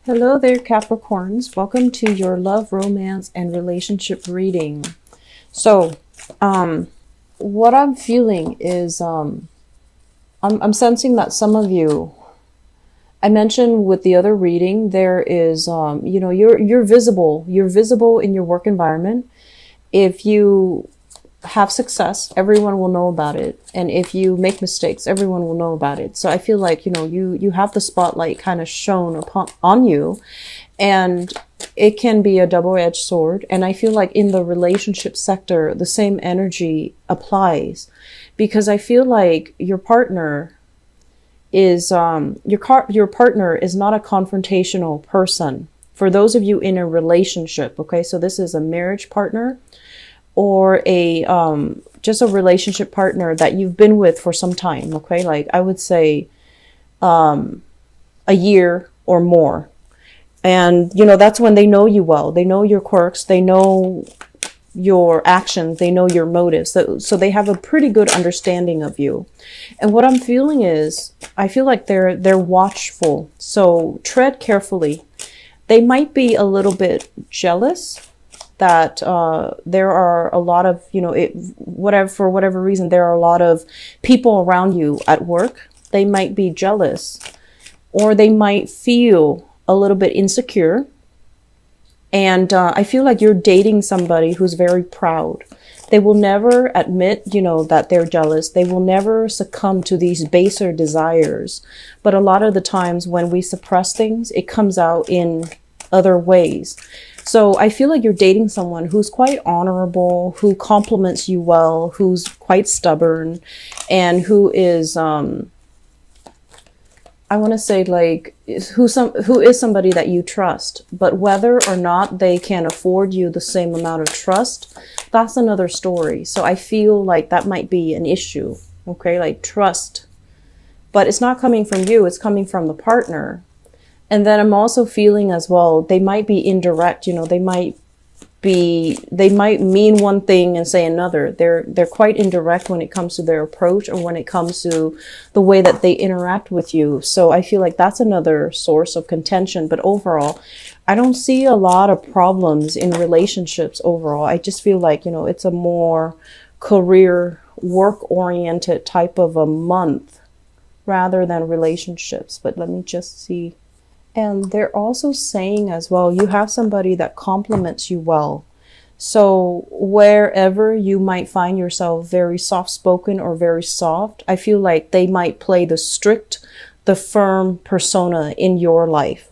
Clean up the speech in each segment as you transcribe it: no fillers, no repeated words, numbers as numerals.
Hello there, Capricorns. Welcome to your love, romance, and relationship reading. So, what I'm feeling is, I'm sensing that some of you, I mentioned with the other reading, there is, you're visible. You're visible in your work environment. If you have success, everyone will know about it. And if you make mistakes, everyone will know about it. So I feel like, you have the spotlight kind of shown on you, and it can be a double-edged sword. And I feel like in the relationship sector, the same energy applies, because I feel like your partner is, your partner is not a confrontational person. For those of you in a relationship, okay, so this is a marriage partner, or a just a relationship partner that you've been with for some time, okay? Like I would say a year or more. And, that's when they know you well. They know your quirks. They know your actions. They know your motives. So they have a pretty good understanding of you. And what I'm feeling is, I feel like they're watchful. So tread carefully. They might be a little bit jealous that there are a lot of, for whatever reason, there are a lot of people around you at work. They might be jealous, or they might feel a little bit insecure. And I feel like you're dating somebody who's very proud. They will never admit, that they're jealous. They will never succumb to these baser desires. But a lot of the times when we suppress things, it comes out in other ways. So I feel like you're dating someone who's quite honorable, who compliments you well, who's quite stubborn, and who is, I want to say, like, who is somebody that you trust. But whether or not they can afford you the same amount of trust, that's another story. So I feel like that might be an issue, okay, like trust. But it's not coming from you, it's coming from the partner. And then I'm also feeling as well, they might be indirect, they might mean one thing and say another. They're quite indirect when it comes to their approach, or when it comes to the way that they interact with you. So I feel like that's another source of contention. But overall, I don't see a lot of problems in relationships overall. I just feel like, it's a more career, work-oriented type of a month rather than relationships. But let me just see. And they're also saying as well, you have somebody that compliments you well. So wherever you might find yourself very soft-spoken or very soft, I feel like they might play the strict, the firm persona in your life.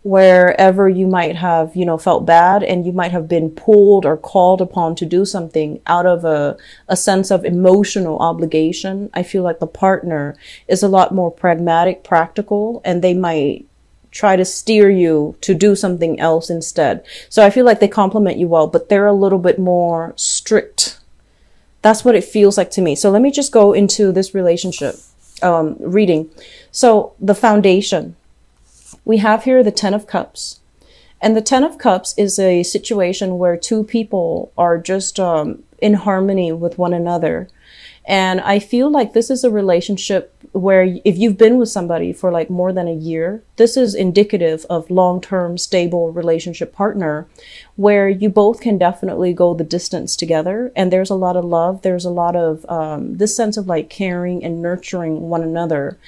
Wherever you might have, felt bad, and you might have been pulled or called upon to do something out of a sense of emotional obligation, I feel like the partner is a lot more pragmatic, practical, and they might try to steer you to do something else instead. So I feel like they compliment you well, but they're a little bit more strict. That's what it feels like to me. So let me just go into this relationship reading. So the foundation, we have here the 10 of Cups. And the 10 of Cups is a situation where two people are just in harmony with one another. And I feel like this is a relationship where if you've been with somebody for like more than a year, this is indicative of long-term stable relationship partner, where you both can definitely go the distance together. And there's a lot of love. There's a lot of this sense of like caring and nurturing one another.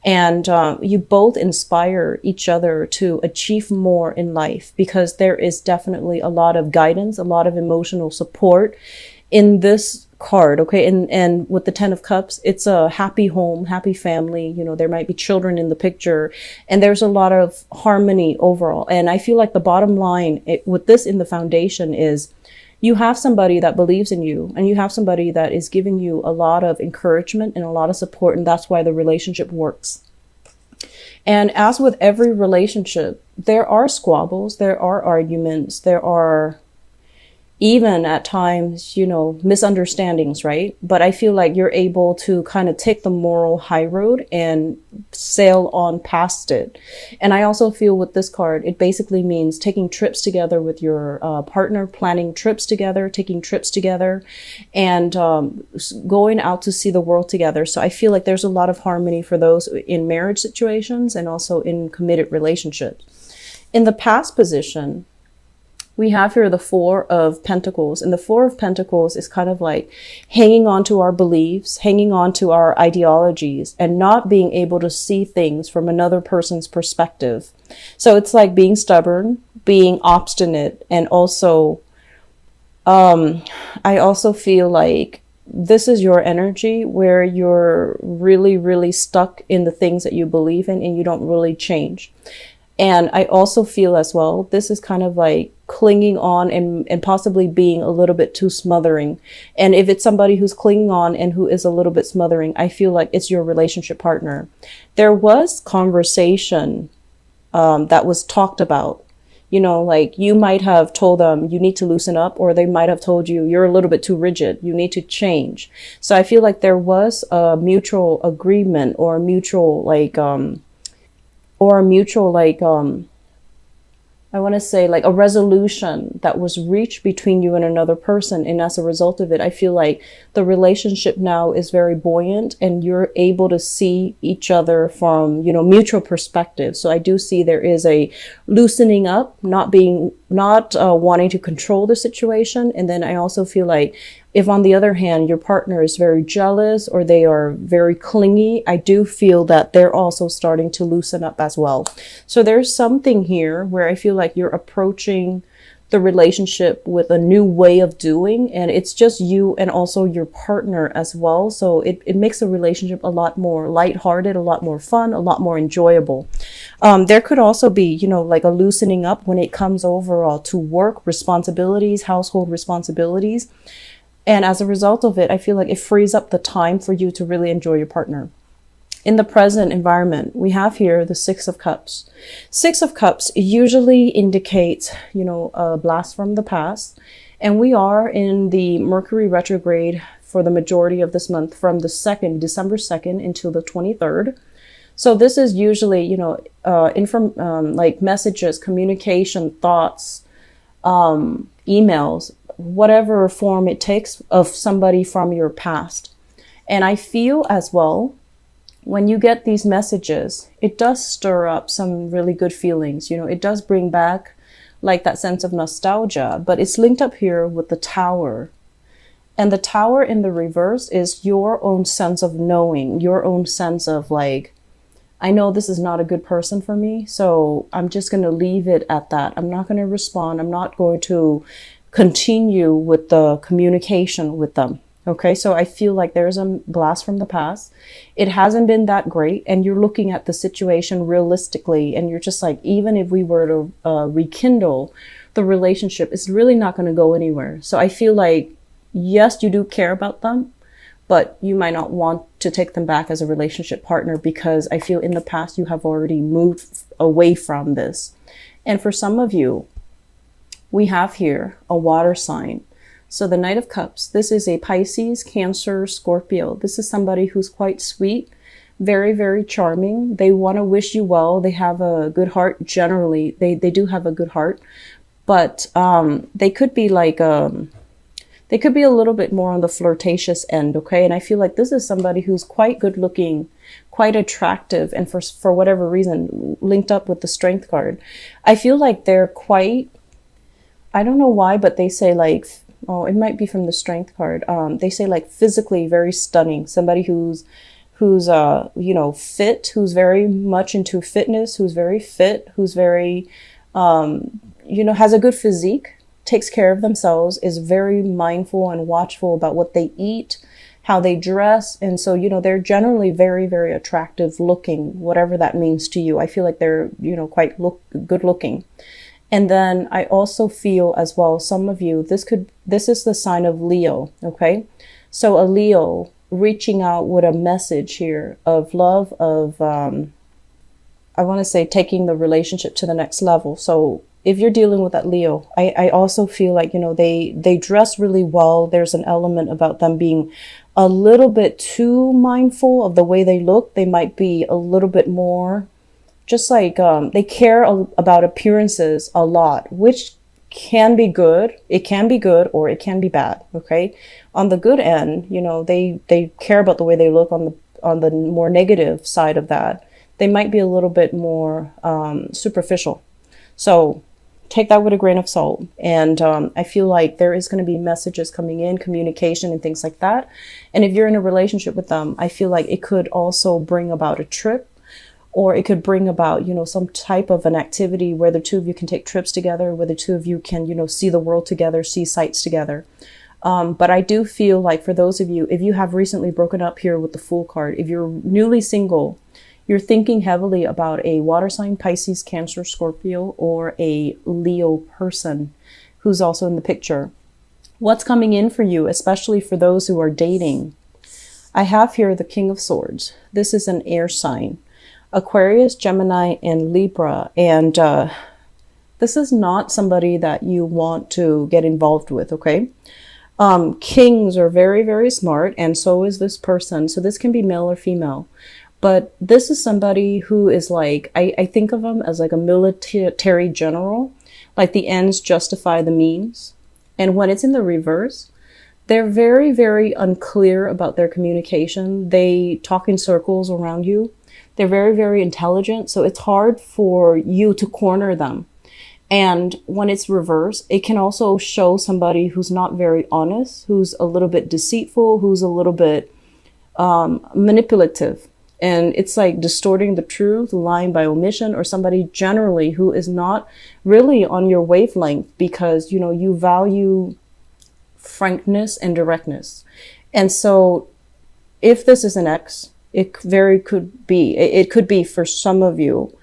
And you both inspire each other to achieve more in life, because there is definitely a lot of guidance, a lot of emotional support in this card, okay? And with the 10 of Cups, it's a happy home, happy family. There might be children in the picture, and there's a lot of harmony overall. And I feel like the bottom line with this in the foundation is you have somebody that believes in you, and you have somebody that is giving you a lot of encouragement and a lot of support, and that's why the relationship works. And as with every relationship, there are squabbles, there are arguments, there are even at times, misunderstandings, right? But I feel like you're able to kind of take the moral high road and sail on past it. And I also feel with this card, it basically means taking trips together with your partner, planning trips together, taking trips together, and going out to see the world together. So I feel like there's a lot of harmony for those in marriage situations and also in committed relationships. In the past position, we have here the Four of Pentacles, and the Four of Pentacles is kind of like hanging on to our beliefs, hanging on to our ideologies, and not being able to see things from another person's perspective. So it's like being stubborn, being obstinate, and also, I also feel like this is your energy where you're really, really stuck in the things that you believe in and you don't really change. And I also feel as well, this is kind of like clinging on and possibly being a little bit too smothering. And if it's somebody who's clinging on and who is a little bit smothering, I feel like it's your relationship partner. There was conversation that was talked about. You know, like you might have told them you need to loosen up, or they might have told you you're a little bit too rigid. You need to change. So I feel like there was a mutual agreement or a mutual I want to say like a resolution that was reached between you and another person. And as a result of it, I feel like the relationship now is very buoyant and you're able to see each other from, you know, mutual perspective. So I do see there is a loosening up, not wanting to control the situation. And then I also feel like if on the other hand, your partner is very jealous or they are very clingy, I do feel that they're also starting to loosen up as well. So there's something here where I feel like you're approaching the relationship with a new way of doing, and it's just you and also your partner as well. So it makes the relationship a lot more lighthearted, a lot more fun, a lot more enjoyable. There could also be, you know, like a loosening up when it comes overall to work responsibilities, household responsibilities. And as a result of it, I feel like it frees up the time for you to really enjoy your partner. In the present environment, we have here the Six of Cups. Six of Cups usually indicates, you know, a blast from the past. And we are in the Mercury retrograde for the majority of this month from the December 2nd until the 23rd. So this is usually, you know, like messages, communication, thoughts, emails, whatever form it takes of somebody from your past. And I feel as well, when you get these messages, it does stir up some really good feelings. You know, it does bring back like that sense of nostalgia, but it's linked up here with the Tower. And the Tower in the reverse is your own sense of knowing, your own sense of like, I know this is not a good person for me, so I'm just going to leave it at that. I'm not going to respond. I'm not going to continue with the communication with them. Okay, so I feel like there's a blast from the past. It hasn't been that great, and you're looking at the situation realistically, and you're just like, even if we were to rekindle the relationship, it's really not going to go anywhere. So I feel like, yes, you do care about them, but you might not want to take them back as a relationship partner because I feel in the past you have already moved away from this. And for some of you, we have here a water sign. So the Knight of Cups, this is a Pisces, Cancer, Scorpio. This is somebody who's quite sweet, very, very charming. They want to wish you well. They have a good heart. Generally, they do have a good heart, but they could be like, they could be a little bit more on the flirtatious end. Okay. And I feel like this is somebody who's quite good looking, quite attractive. And for whatever reason, linked up with the Strength card, I feel like they're quite, I don't know why, but they say like, oh, it might be from the Strength card. They say like physically very stunning. Somebody who's you know, fit, who's very much into fitness, who's very fit, who's very, you know, has a good physique, takes care of themselves, is very mindful and watchful about what they eat, how they dress. And so, you know, they're generally very, very attractive looking, whatever that means to you. I feel like they're, you know, quite good looking. And then I also feel as well, some of you, this is the sign of Leo. Okay. So a Leo reaching out with a message here of love, of, I want to say taking the relationship to the next level. So if you're dealing with that Leo, I also feel like, you know, they dress really well. There's an element about them being a little bit too mindful of the way they look. They might be a little bit more just like, they care about appearances a lot, which can be good. It can be good or it can be bad. Okay. On the good end, you know, they care about the way they look. On the more negative side of that, they might be a little bit more, superficial. So take that with a grain of salt. And I feel like there is going to be messages coming in, communication and things like that. And if you're in a relationship with them, I feel like it could also bring about a trip, or it could bring about, you know, some type of an activity where the two of you can take trips together, where the two of you can, you know, see the world together, see sights together. But I do feel like for those of you, if you have recently broken up here with the Fool card, if you're newly single, you're thinking heavily about a water sign, Pisces, Cancer, Scorpio, or a Leo person who's also in the picture. What's coming in for you, especially for those who are dating? I have here the King of Swords. This is an air sign. Aquarius, Gemini, and Libra. And this is not somebody that you want to get involved with, okay? Kings are very, very smart, and so is this person. So this can be male or female. But this is somebody who is like, I think of them as like a military general, like the ends justify the means. And when it's in the reverse, they're very, very unclear about their communication. They talk in circles around you. They're very, very intelligent. So it's hard for you to corner them. And when it's reverse, it can also show somebody who's not very honest, who's a little bit deceitful, who's a little bit manipulative. And it's like distorting the truth, lying by omission, or somebody generally who is not really on your wavelength because, you know, you value frankness and directness. And so if this is an ex, it could be for some of you.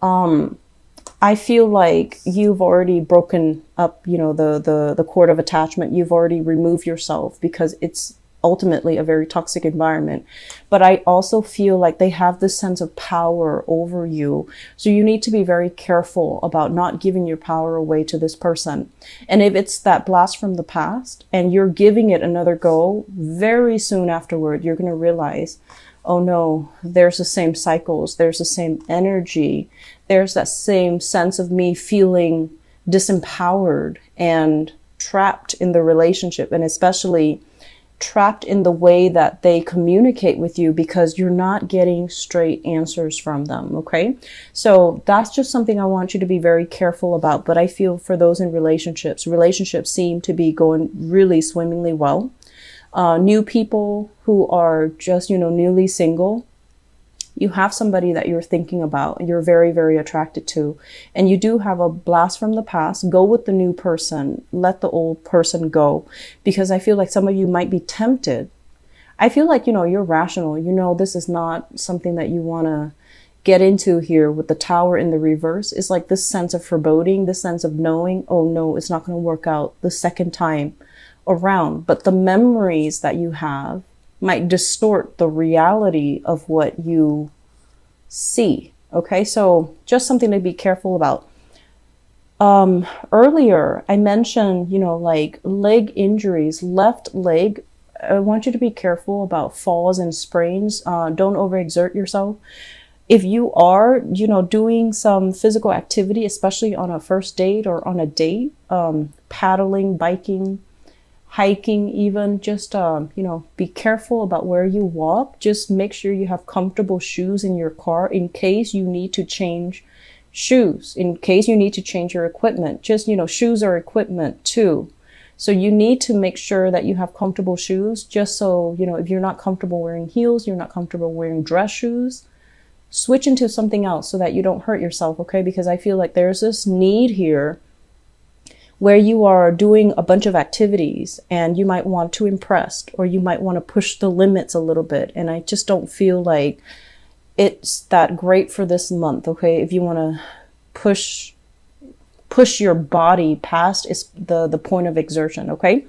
I feel like you've already broken up, you know, the cord of attachment. You've already removed yourself because it's ultimately a very toxic environment. But I also feel like they have this sense of power over you. So you need to be very careful about not giving your power away to this person. And if it's that blast from the past and you're giving it another go, very soon afterward, you're going to realize, oh no, there's the same cycles. There's the same energy. There's that same sense of me feeling disempowered and trapped in the relationship, and especially trapped in the way that they communicate with you because you're not getting straight answers from them. Okay. So that's just something I want you to be very careful about. But I feel for those in relationships seem to be going really swimmingly well. New people who are just, you know, newly single, you have somebody that you're thinking about, you're very, very attracted to, and you do have a blast from the past. Go with the new person. Let the old person go, because I feel like some of you might be tempted. I feel like, you know, you're rational. You know, this is not something that you want to get into here with the Tower in the reverse. It's like this sense of foreboding, this sense of knowing, oh no, it's not going to work out the second time around. But the memories that you have might distort the reality of what you see. Okay, so just something to be careful about. Earlier I mentioned, you know, like leg injuries, left leg. I want you to be careful about falls and sprains. Don't overexert yourself. If you are, you know, doing some physical activity, especially on a first date or on a date, paddling, biking, hiking, even, just, you know, be careful about where you walk. Just make sure you have comfortable shoes in your car in case you need to change shoes, in case you need to change your equipment. Just, you know, shoes are equipment too. So you need to make sure that you have comfortable shoes, just so, you know, if you're not comfortable wearing heels, you're not comfortable wearing dress shoes, switch into something else so that you don't hurt yourself. Okay. Because I feel like there's this need here where you are doing a bunch of activities and you might want to impress, or you might want to push the limits a little bit. And I just don't feel like it's that great for this month. Okay. If you want to push your body past is the point of exertion. Okay.